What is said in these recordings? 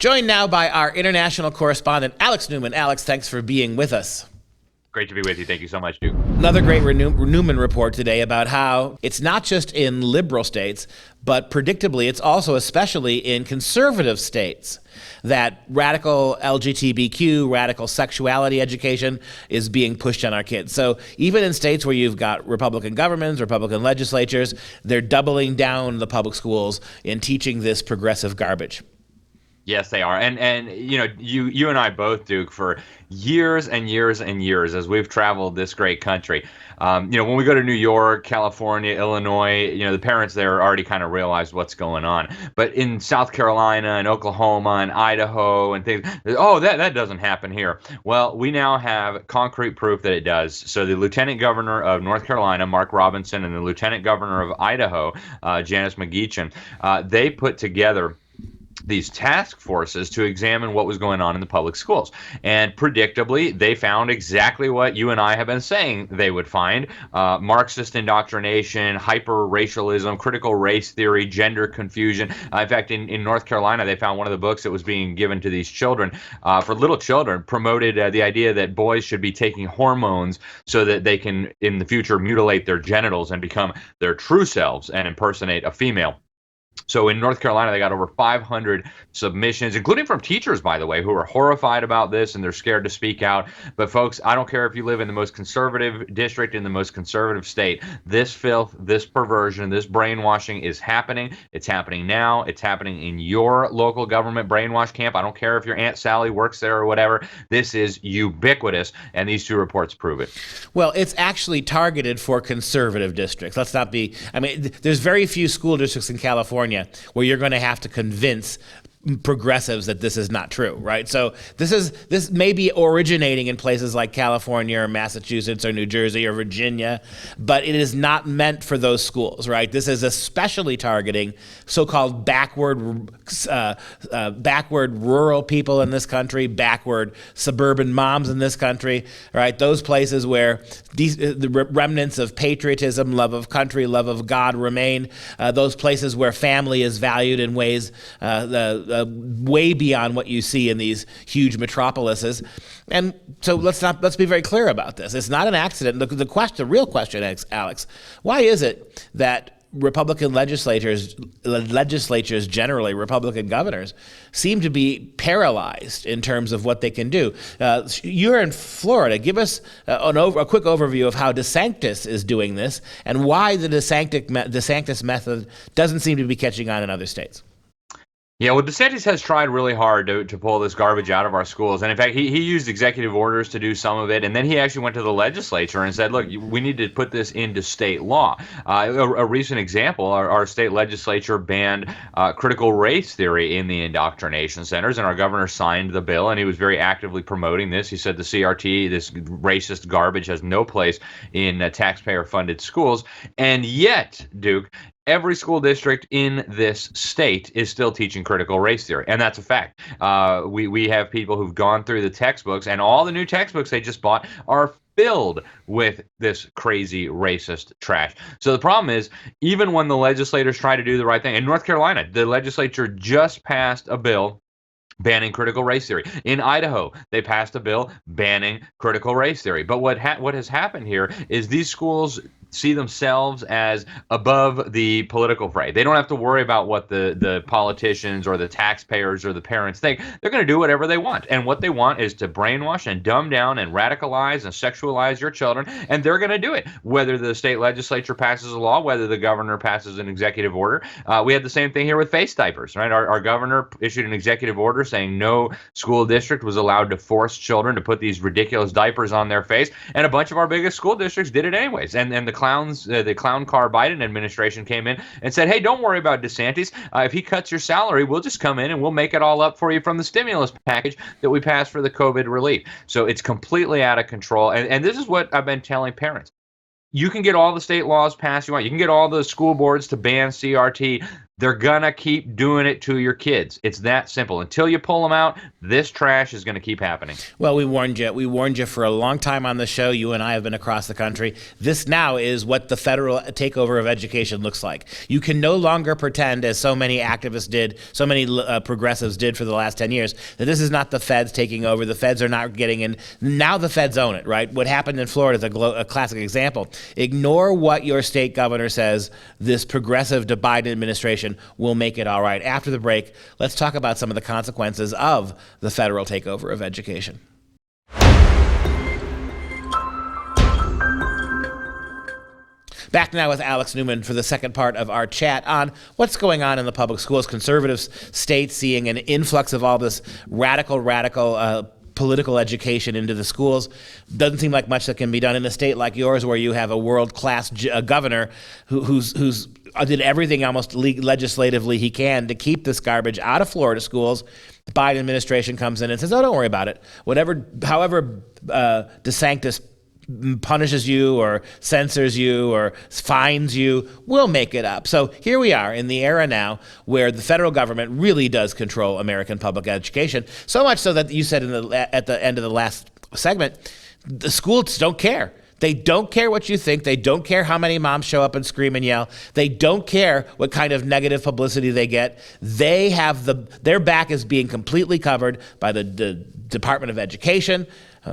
Joined now by our international correspondent, Alex Newman. Alex, thanks for being with us. Great to be with you. Thank you so much, Duke. Another great Newman report today about how it's not just in liberal states, but predictably it's also especially in conservative states that radical LGBTQ, radical sexuality education is being pushed on our kids. So even in states where you've got Republican governments, Republican legislatures, they're doubling down the public schools in teaching this progressive garbage. Yes, they are. And you know, you and I both, Duke, for years and years and years as we've traveled this great country. When we go to New York, California, Illinois, the parents there already kind of realize what's going on. But in South Carolina and Oklahoma and Idaho and things, that doesn't happen here. Well, we now have concrete proof that it does. So the Lieutenant Governor of North Carolina, Mark Robinson, and the Lieutenant Governor of Idaho, Janice McGeachin, they put together these task forces to examine what was going on in the public schools. And predictably, they found exactly what you and I have been saying they would find. Marxist indoctrination, hyper-racialism, critical race theory, gender confusion. In fact, in North Carolina, they found one of the books that was being given to these children, for little children, promoted the idea that boys should be taking hormones so that they can, in the future, mutilate their genitals and become their true selves and impersonate a female. So in North Carolina, they got over 500 submissions, including from teachers, by the way, who are horrified about this and they're scared to speak out. But folks, I don't care if you live in the most conservative district in the most conservative state. This filth, this perversion, this brainwashing is happening. It's happening now. It's happening in your local government brainwash camp. I don't care if your Aunt Sally works there or whatever. This is ubiquitous, and these two reports prove it. Well, it's actually targeted for conservative districts. Let's not be, there's very few school districts in California where you're going to have to convince progressives that this is not true, right? So this may be originating in places like California or Massachusetts or New Jersey or Virginia, but it is not meant for those schools, right? This is especially targeting so-called backward rural people in this country, backward suburban moms in this country, right? Those places where the remnants of patriotism, love of country, love of God remain, those places where family is valued in ways way beyond what you see in these huge metropolises. And so let's be very clear about this. It's not an accident. The real question, Alex, why is it that Republican legislatures generally, Republican governors, seem to be paralyzed in terms of what they can do? You're in Florida. Give us a quick overview of how DeSantis is doing this and why the DeSantis method doesn't seem to be catching on in other states. Yeah, well, DeSantis has tried really hard to pull this garbage out of our schools. And in fact, he used executive orders to do some of it. And then he actually went to the legislature and said, look, we need to put this into state law. A recent example, our state legislature banned critical race theory in the indoctrination centers. And our governor signed the bill, and he was very actively promoting this. He said the CRT, this racist garbage, has no place in taxpayer-funded schools. And yet, Duke, every school district in this state is still teaching critical race theory, and that's a fact. We have people who've gone through the textbooks, and all the new textbooks they just bought are filled with this crazy racist trash. So the problem is, even when the legislators try to do the right thing, in North Carolina, the legislature just passed a bill banning critical race theory. In Idaho, they passed a bill banning critical race theory. But what has happened here is these schools see themselves as above the political fray. They don't have to worry about what the politicians or the taxpayers or the parents think. They're going to do whatever they want. And what they want is to brainwash and dumb down and radicalize and sexualize your children. And they're going to do it, whether the state legislature passes a law, whether the governor passes an executive order. We had the same thing here with face diapers, right? Our governor issued an executive order saying no school district was allowed to force children to put these ridiculous diapers on their face. And a bunch of our biggest school districts did it anyways. And the clown car Biden administration came in and said, hey, don't worry about DeSantis. If he cuts your salary, we'll just come in and we'll make it all up for you from the stimulus package that we passed for the COVID relief. So it's completely out of control. And this is what I've been telling parents. You can get all the state laws passed you want. You can get all the school boards to ban CRT. they're gonna keep doing it to your kids. It's that simple. Until you pull them out, this trash is gonna keep happening. Well, we warned you. We warned you for a long time on the show. You and I have been across the country. This now is what the federal takeover of education looks like. You can no longer pretend, as so many activists did, so many progressives did for the last 10 years, that this is not the feds taking over. The feds are not getting in. Now the feds own it, right? What happened in Florida is a classic example. Ignore what your state governor says. This progressive Biden administration will make it all right. After the break, let's talk about some of the consequences of the federal takeover of education. Back now with Alex Newman for the second part of our chat on what's going on in the public schools. Conservative states seeing an influx of all this radical political education into the schools. Doesn't seem like much that can be done in a state like yours, where you have a world-class governor who's did everything almost legislatively he can to keep this garbage out of Florida schools. The Biden administration comes in and says, "Oh, don't worry about it. However DeSantis punishes you or censors you or fines you, we'll make it up." So here we are in the era now where the federal government really does control American public education, so much so that you said at the end of the last segment, the schools don't care. They don't care what you think. They don't care how many moms show up and scream and yell. They don't care what kind of negative publicity they get. They have their back is being completely covered by the Department of Education,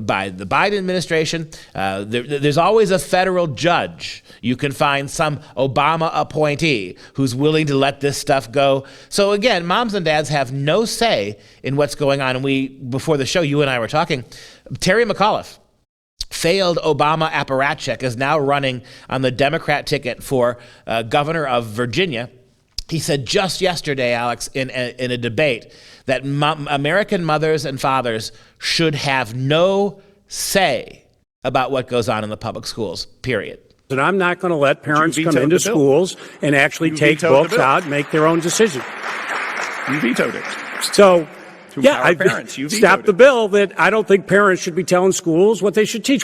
by the Biden administration. There's always a federal judge. You can find some Obama appointee who's willing to let this stuff go. So again, moms and dads have no say in what's going on. And before the show, you and I were talking. Terry McAuliffe, failed Obama apparatchik, is now running on the Democrat ticket for governor of Virginia. He said just yesterday, Alex, in a debate, that American mothers and fathers should have no say about what goes on in the public schools, period. And I'm not going to let parents come into schools and actually take books out and make their own decision. You vetoed it. So, yeah, I stopped the bill that I don't think parents should be telling schools what they should teach.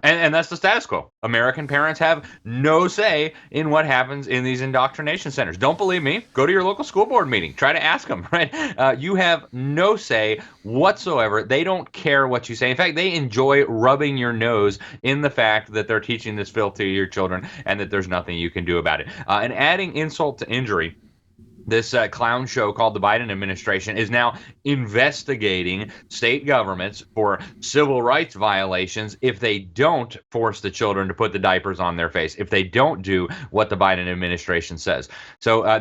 And that's the status quo. American parents have no say in what happens in these indoctrination centers. Don't believe me? Go to your local school board meeting. Try to ask them, right? You have no say whatsoever. They don't care what you say. In fact, they enjoy rubbing your nose in the fact that they're teaching this filth to your children and that there's nothing you can do about it. And adding insult to injury, this clown show called the Biden administration is now investigating state governments for civil rights violations if they don't force the children to put the diapers on their face, if they don't do what the Biden administration says. So,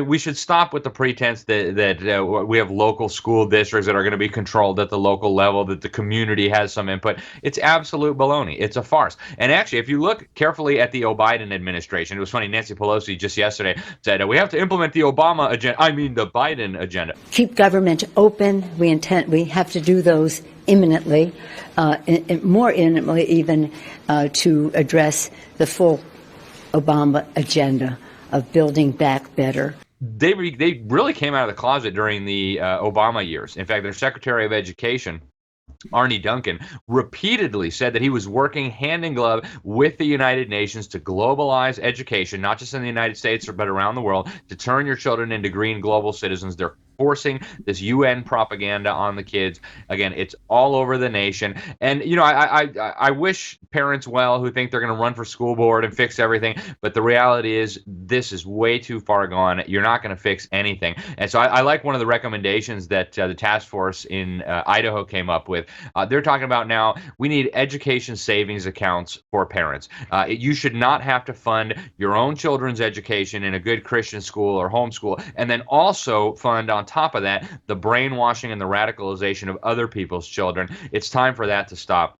we should stop with the pretense that we have local school districts that are going to be controlled at the local level, that the community has some input. It's absolute baloney. It's a farce. And actually, if you look carefully at the Biden administration, it was funny, Nancy Pelosi just yesterday said, we have to implement the Obama agenda. The Biden agenda. Keep government open. We have to do those imminently, more imminently even, to address the full Obama agenda of building back better. They really came out of the closet during the Obama years. In fact, their Secretary of Education, Arne Duncan, repeatedly said that he was working hand in glove with the United Nations to globalize education, not just in the United States, but around the world, to turn your children into green global citizens. They're forcing this UN propaganda on the kids. Again, it's all over the nation. And, I wish parents well who think they're going to run for school board and fix everything. But the reality is this is way too far gone. You're not going to fix anything. And so I like one of the recommendations that the task force in Idaho came up with. They're talking about now we need education savings accounts for parents. You should not have to fund your own children's education in a good Christian school or homeschool, and then also fund on top of that the brainwashing and the radicalization of other people's children. It's time for that to stop.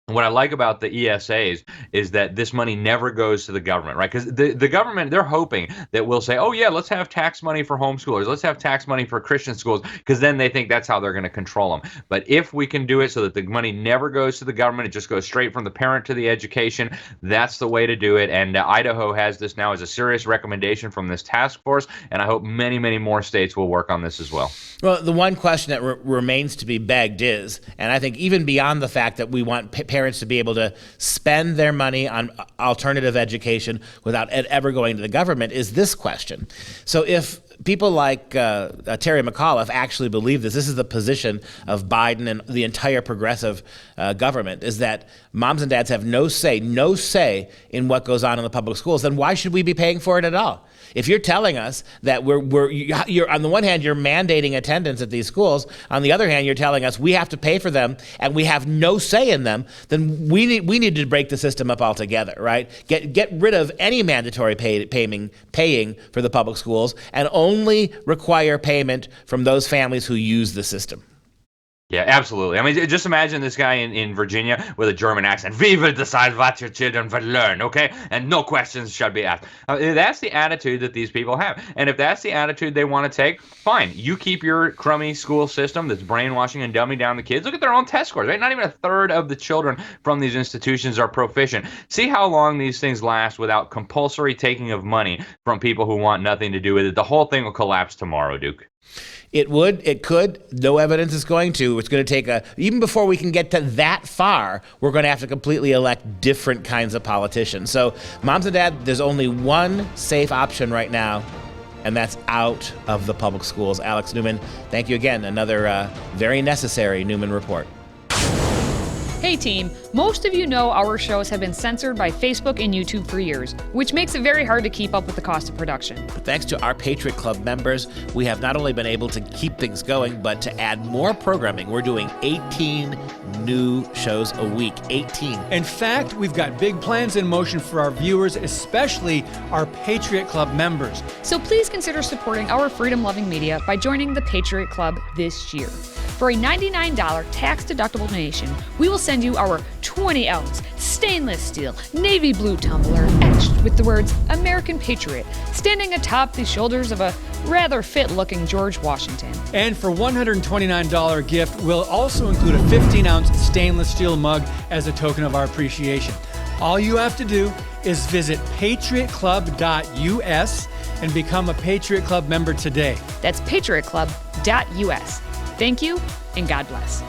What I like about the ESAs is that this money never goes to the government, right? Because the government, they're hoping that we'll say, oh, yeah, let's have tax money for homeschoolers. Let's have tax money for Christian schools, because then they think that's how they're going to control them. But if we can do it so that the money never goes to the government, it just goes straight from the parent to the education, that's the way to do it. And Idaho has this now as a serious recommendation from this task force, and I hope many, many more states will work on this as well. Well, the one question that remains to be begged is, and I think even beyond the fact that we want parents to be able to spend their money on alternative education without it ever going to the government is this question. So if people like Terry McAuliffe actually believe this is the position of Biden and the entire progressive government, is that moms and dads have no say in what goes on in the public schools, then why should we be paying for it at all? If you're telling us that you're on the one hand, you're mandating attendance at these schools, on the other hand, you're telling us we have to pay for them and we have no say in them, then we need to break the system up altogether, right? Get rid of any mandatory paying for the public schools and only require payment from those families who use the system. Yeah, absolutely. I mean, just imagine this guy in Virginia with a German accent. We will decide what your children will learn, okay? And no questions shall be asked. That's the attitude that these people have. And if that's the attitude they want to take, fine. You keep your crummy school system that's brainwashing and dumbing down the kids. Look at their own test scores, right? Not even a third of the children from these institutions are proficient. See how long these things last without compulsory taking of money from people who want nothing to do with it. The whole thing will collapse tomorrow, Duke. It would, it could, no evidence is going to. It's going to take even before we can get to that far, we're going to have to completely elect different kinds of politicians. So moms and dads, there's only one safe option right now, and that's out of the public schools. Alex Newman, thank you again. Another very necessary Newman Report. Hey team, most of you know our shows have been censored by Facebook and YouTube for years, which makes it very hard to keep up with the cost of production. But thanks to our Patriot Club members, we have not only been able to keep things going, but to add more programming. We're doing 18 new shows a week, 18. In fact, we've got big plans in motion for our viewers, especially our Patriot Club members. So please consider supporting our freedom-loving media by joining the Patriot Club this year. For a $99 tax-deductible donation, we will send you our 20-ounce stainless steel navy blue tumbler etched with the words American Patriot, standing atop the shoulders of a rather fit-looking George Washington. And for $129 gift, we'll also include a 15-ounce stainless steel mug as a token of our appreciation. All you have to do is visit patriotclub.us and become a Patriot Club member today. That's patriotclub.us. Thank you, and God bless.